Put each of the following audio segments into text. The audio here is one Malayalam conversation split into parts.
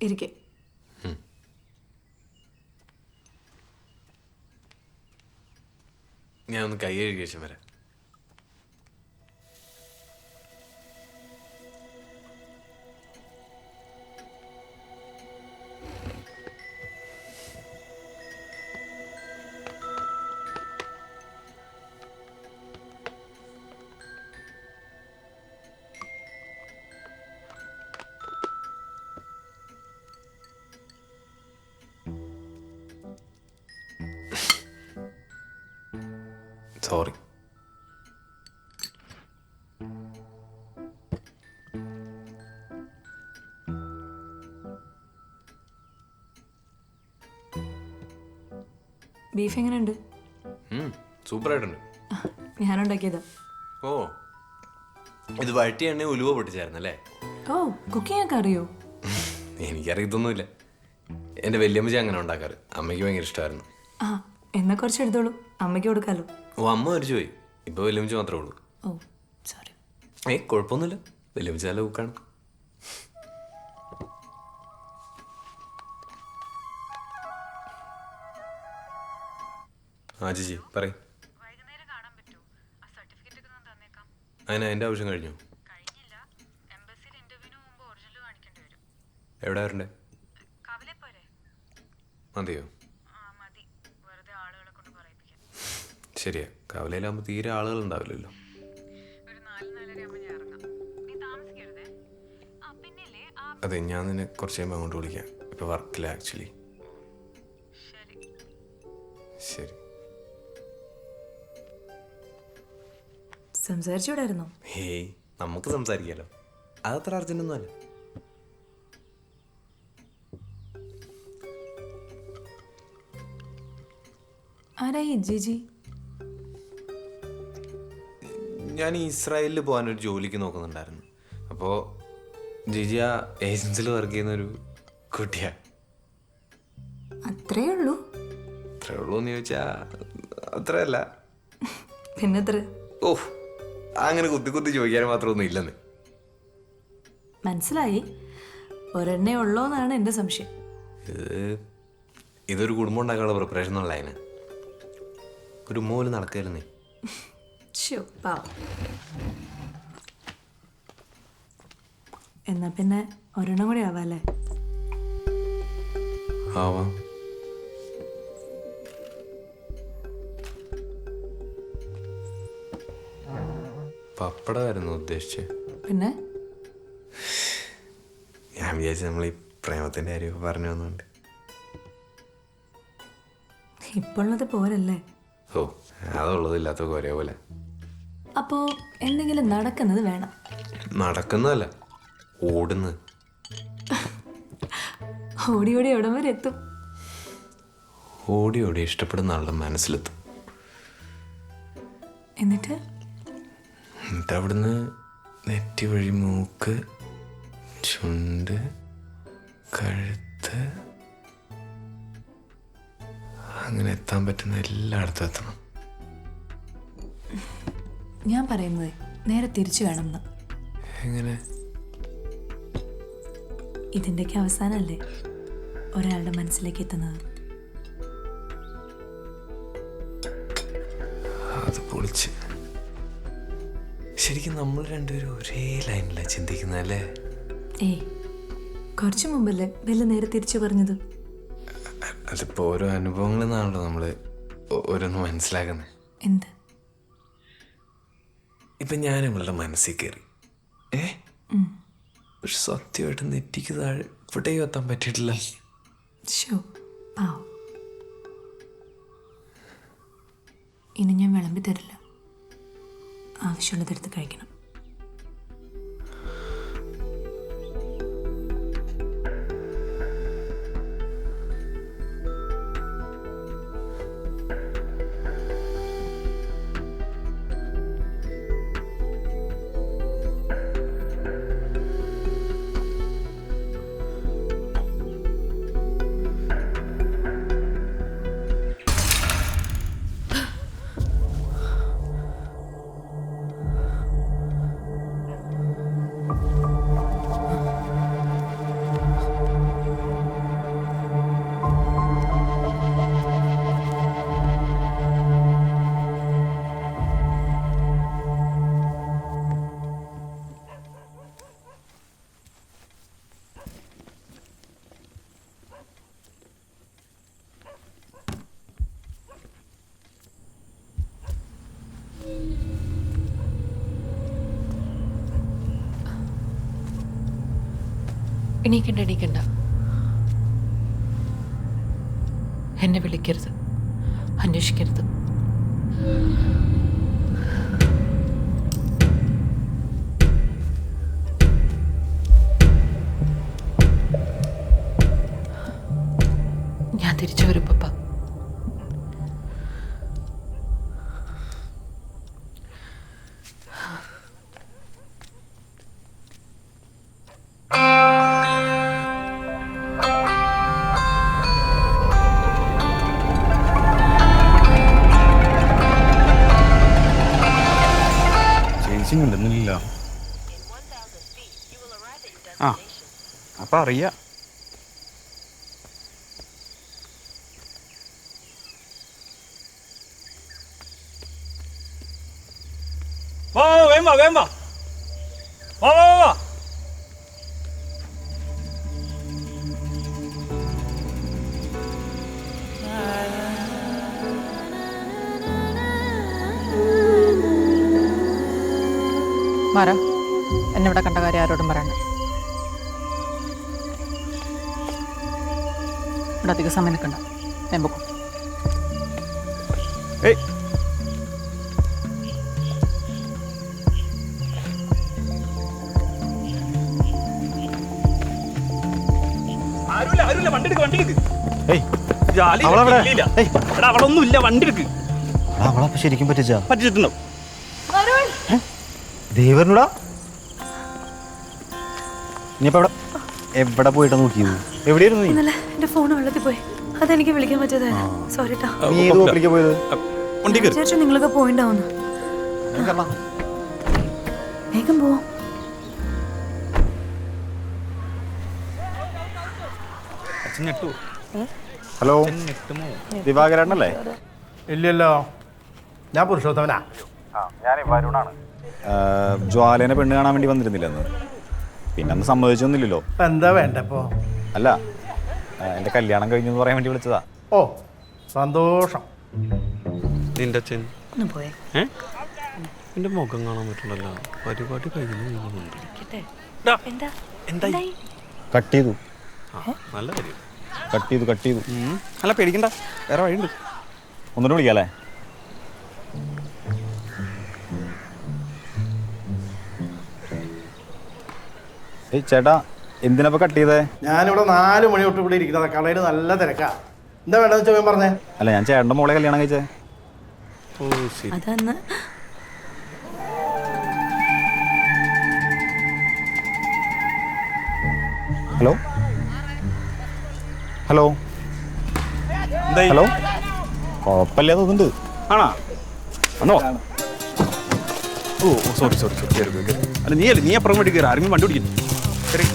ഇരിക്കെ. ഞാൻ ഒന്ന് കൈ കഴുകി ശേഷം വരാം. സോറി. ബീഫ് എങ്ങനെയുണ്ട്? സൂപ്പറായിട്ടുണ്ട്. ഞാനുണ്ടാക്കിയതാ. ഓ, ഇത് വഴറ്റി എണ്ണ ഉലുവ പൊട്ടിച്ചായിരുന്നല്ലേ? ഓ, കുക്കിംഗ് ഒക്കെ അറിയോ? എനിക്കറിയത്തൊന്നുമില്ല. എൻ്റെ വല്യമ്മച്ചി അങ്ങനെ ഉണ്ടാക്കാറ്. അമ്മയ്ക്ക് ഭയങ്കര ഇഷ്ടമായിരുന്നു. ആ, എന്നാ കുറച്ച് എടുത്തോളൂ, അമ്മയ്ക്ക് കൊടുക്കാലോ. ഓ, അമ്മ മരിച്ചു പോയി. ഇപ്പൊ വല്യമ്മച്ചി മാത്രമേ ഉള്ളൂ. ഓ സോറി. കുഴപ്പമൊന്നുമില്ല. വല്യമ്മച്ചി നല്ല കുക്കാണ്. ആ ചേച്ചി പറയും. അതിന് എൻ്റെ ആവശ്യം കഴിഞ്ഞു. എവിടെ വരണ്ടേ? മതിയോ? ശരിയാ, കവലയിലാകുമ്പോൾ തീരെ ആളുകൾ ഉണ്ടാവില്ലല്ലോ. അതെ, ഞാൻ നിന്നെ കുറച്ച് കഴിയുമ്പോൾ അങ്ങോട്ട് വിളിക്കാം. ഇപ്പൊ വർക്കില്ല ആക്ച്വലി. ശരി. സംസാരിച്ചൂടായിരുന്നോ? ഹേയ്, നമുക്ക് സംസാരിക്കാലോ. അതത്ര അർജന്റൊന്നും അല്ല. ആരായി ജിജി? ഞാൻ ഇസ്രായേലിൽ പോകാനൊരു ജോലിക്ക് നോക്കുന്നുണ്ടായിരുന്നു. അപ്പോൾ ജിജി ആ ഏജൻസിയിൽ വർക്ക് ചെയ്യുന്നൊരു കുട്ടിയാ. അത്രേ ഉള്ളൂ? അത്രേ ഉള്ളൂ എന്ന് ചോദിച്ചാൽ അത്രയല്ല. പിന്നെത്ര? ഓഹ്, അങ്ങനെ കുത്തി കുത്തി ചോദിക്കാൻ മാത്രമൊന്നും ഇല്ലെന്ന്. മനസ്സിലായി. ഒരെണ്ണേ ഉള്ളോന്നാണ് എൻ്റെ സംശയം. ഇതൊരു കുടുംബം ഉണ്ടാക്കാനുള്ള പ്രിപ്പറേഷൻ എന്നുള്ള അതിന് ഒരു മോല് നടക്കരുന്നേ. എന്നാ പിന്നെ ഒരെണ്ണം കൂടി ആവാല്ലേ? ആവാം. പപ്പടമായിരുന്നു ഉദ്ദേശിച്ചത്. പിന്നെ ഞാൻ വിചാരിച്ചു നമ്മൾ ഈ പ്രേമത്തിന്റെ കാര്യം പറഞ്ഞു വന്നുണ്ട്. ഇപ്പോഴത് പോരല്ലേ? ഓ, അതുള്ളത് ഇല്ലാത്തൊക്കെ ഒരേപോലെ. അപ്പോ എന്തെങ്കിലും നടക്കുന്നത് വേണം. നടക്കുന്നതല്ല, ഓടുന്നത്. ഓടി ഓടി എവിടം വരെ എത്തും? ഓടി ഓടി ഇഷ്ടപ്പെടുന്ന ആളുടെ മനസ്സിലെത്തും. എന്നിട്ട് അവിടുന്ന് നെറ്റി വഴി മൂക്ക്, ചുണ്ട്, കഴുത്ത്, അങ്ങനെ എത്താൻ പറ്റുന്ന എല്ലായിടത്തും എത്തണം. ഞാൻ പറയുന്നത് നേരെ തിരിച്ചു വേണമെന്ന്. എങ്ങനെ? ഇതിൻ്റെയൊക്കെ അവസാനമല്ലേ ഒരാളുടെ മനസ്സിലേക്ക് എത്തുന്നത്? അത് പൊളിച്ച്. ശരിക്കും നമ്മൾ രണ്ടുപേരും ഒരേ ലൈനിലാണ് ചിന്തിക്കുന്നതല്ലേ? ഏയ്, കുറച്ചു മുമ്പല്ലേ വല്ല നേരെ തിരിച്ചു പറഞ്ഞത്? അതിപ്പോ ഓരോ അനുഭവങ്ങളിൽ നിന്നാണല്ലോ നമ്മള് ഓരോന്ന് മനസ്സിലാക്കുന്നത്. എന്ത്? ഇപ്പൊ ഞാൻ ഇവളുടെ മനസ്സിൽ കയറി. പക്ഷെ സത്യമായിട്ട് നെറ്റിക്ക് താഴെ ഇവിടെയും എത്താൻ പറ്റിയിട്ടില്ല. ഇനി ഞാൻ വിളമ്പി തരില്ല. ആവശ്യമുള്ളതെടുത്ത് കഴിക്കണം. എണീക്കണ്ട. എന്നെ വിളിക്കരുത്, അന്വേഷിക്കരുത്. ഞാൻ തിരിച്ചു വരും പപ്പ. ഉണ്ടെന്നില്ല. ആ അപ്പം അറിയാം. വേഗം വാ. മാറ, എന്നെ ഇവിടെ കണ്ട കാര്യം ആരോടും പറയണ്ട. ഇവിടെ അധികം സമയം നിൽക്കണ്ട, ഞാൻ പോക്കും. അവളൊന്നുമില്ല, വണ്ടി എടുക്ക്. അവളെ ശരിക്കും പറ്റിച്ചിട്ടുണ്ടോ? ദേവനോടാ ഇനിയിപ്പോ എവിടെ പോയിട്ടാ നോക്കിയത്? എവിടെയായിരുന്നു നീ? ഇന്നലെ എന്റെ ഫോൺ വെള്ളത്തിൽ പോയി, അതെനിക്ക് വിളിക്കാൻ പറ്റിയതായിരുന്നു. സോറി ട്ടാ. നീ ഏത് ഹോട്ടലിലേക്കാ പോയത്? ചേച്ചി നിങ്ങളൊക്കെ പോയിണ്ടാവുന്നു. വേഗം പോവാം. ഹലോ, ദിവാകരനല്ലേ? ഇല്ലല്ലോ, ഞാൻ പുരുഷോത്തമനാ. ജ്വാലേനെ പെണ്ണ് കാണാൻ വേണ്ടി വന്നിരുന്നില്ല അന്ന്. പിന്നെ അന്ന് സമ്മതിച്ചൊന്നുമില്ലല്ലോ. എന്താ വേണ്ടപ്പോ? അല്ല, എന്റെ കല്യാണം കഴിഞ്ഞു എന്ന് പറയാൻ വേണ്ടി വിളിച്ചതാ. ഓ, സന്തോഷം. നിന്റെ അച്ഛൻ ഒന്ന് പോയേ. എന്റെ മുഖം കാണാൻ പറ്റുന്നല്ലോ. പരിപാടി കഴിഞ്ഞു. എന്തായി? കട്ട് ചെയ്തു. നല്ല കാര്യം. കട്ട് ചെയ്തു. അല്ല, പേടിക്കണ്ട, വേറെ വഴിയുണ്ട്. ഒന്നുകൂടെ വിളിക്കാല്ലേ? ചേട്ടാ, എന്തിനാ കട്ട് ചെയ്തേ? ഞാനിവിടെ 4 മണി തൊട്ട് ഇവിടെ ഇരിക്കുന്നത്. കടയിൽ നല്ല തിരക്കാ. എന്താ വേണ്ടെന്ന് വെച്ചാൽ ഞാൻ പറഞ്ഞേ. അല്ല, ഞാൻ ചേട്ടൻ്റെ മോളെ കല്യാണം കഴിച്ചേ. ഓ ശരി. അതന്ന് ഹലോ ഹലോ എന്തായി? ഹലോ, കുഴപ്പമില്ല തോന്നുന്നുണ്ട്. ആണോ? വന്നോ? ഓ സോറി. അല്ല, നീ അപ്പുറം വേണ്ടി കയറി. ആരെങ്കിലും വണ്ടി ഓടിക്കുന്നു. ശരി.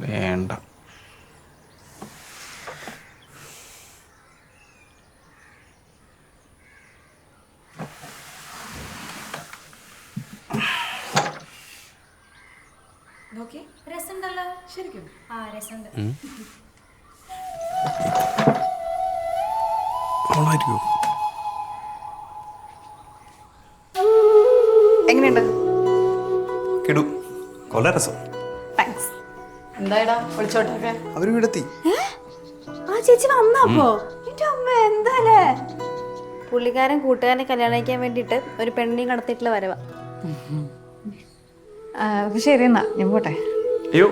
വേണ്ട. എങ്ങനെയുണ്ട്? കിടു, കൊള്ള രസം. താങ്ക്സ്. എന്തായടാ വിളിച്ചോട്ടെ? അവര് വീടെത്തി. ആ ചേച്ചി വന്നപ്പോ എന്റെ അമ്മ എന്താലേ? പുള്ളിക്കാരൻ കൂട്ടുകാരനെ കല്യാണം കഴിക്കാൻ വേണ്ടിട്ട് ഒരു പെണ്ണിനെയും കടത്തിയിട്ടുള്ള വരവാ. ശരി, എന്നാ ഞാൻ പോട്ടെ. അയ്യോ,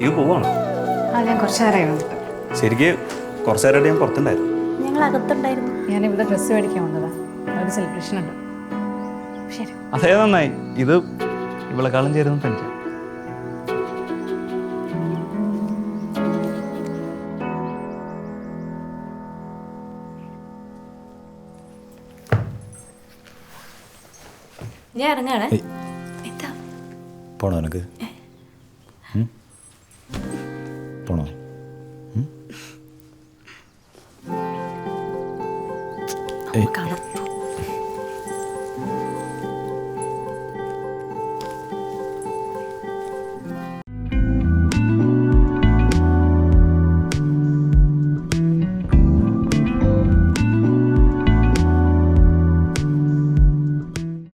ഇത് പോവാണോ? ഞാൻ കുറച്ച് നേരമായി വന്നിട്ട്. ശരിക്ക് കുറച്ച് നേരമായിട്ട് ഞാൻ പുറത്തുണ്ടായിരുന്നു. ഞങ്ങൾ അകത്തുണ്ടായിരുന്നു. ഞാനിവിടെ ഡ്രസ്സ് മേടിക്കാൻ വന്നതാ. ഒരു സെലിബ്രേഷൻ ഉണ്ട്. ശരി. അതേ നന്നായി. ഇത് ഇവളെക്കാളും ചേരുന്നു തനിക്ക്. ഞാൻ ഇറങ്ങാണേ. പോണോ നിനക്ക്? പോണോ? കാണാം.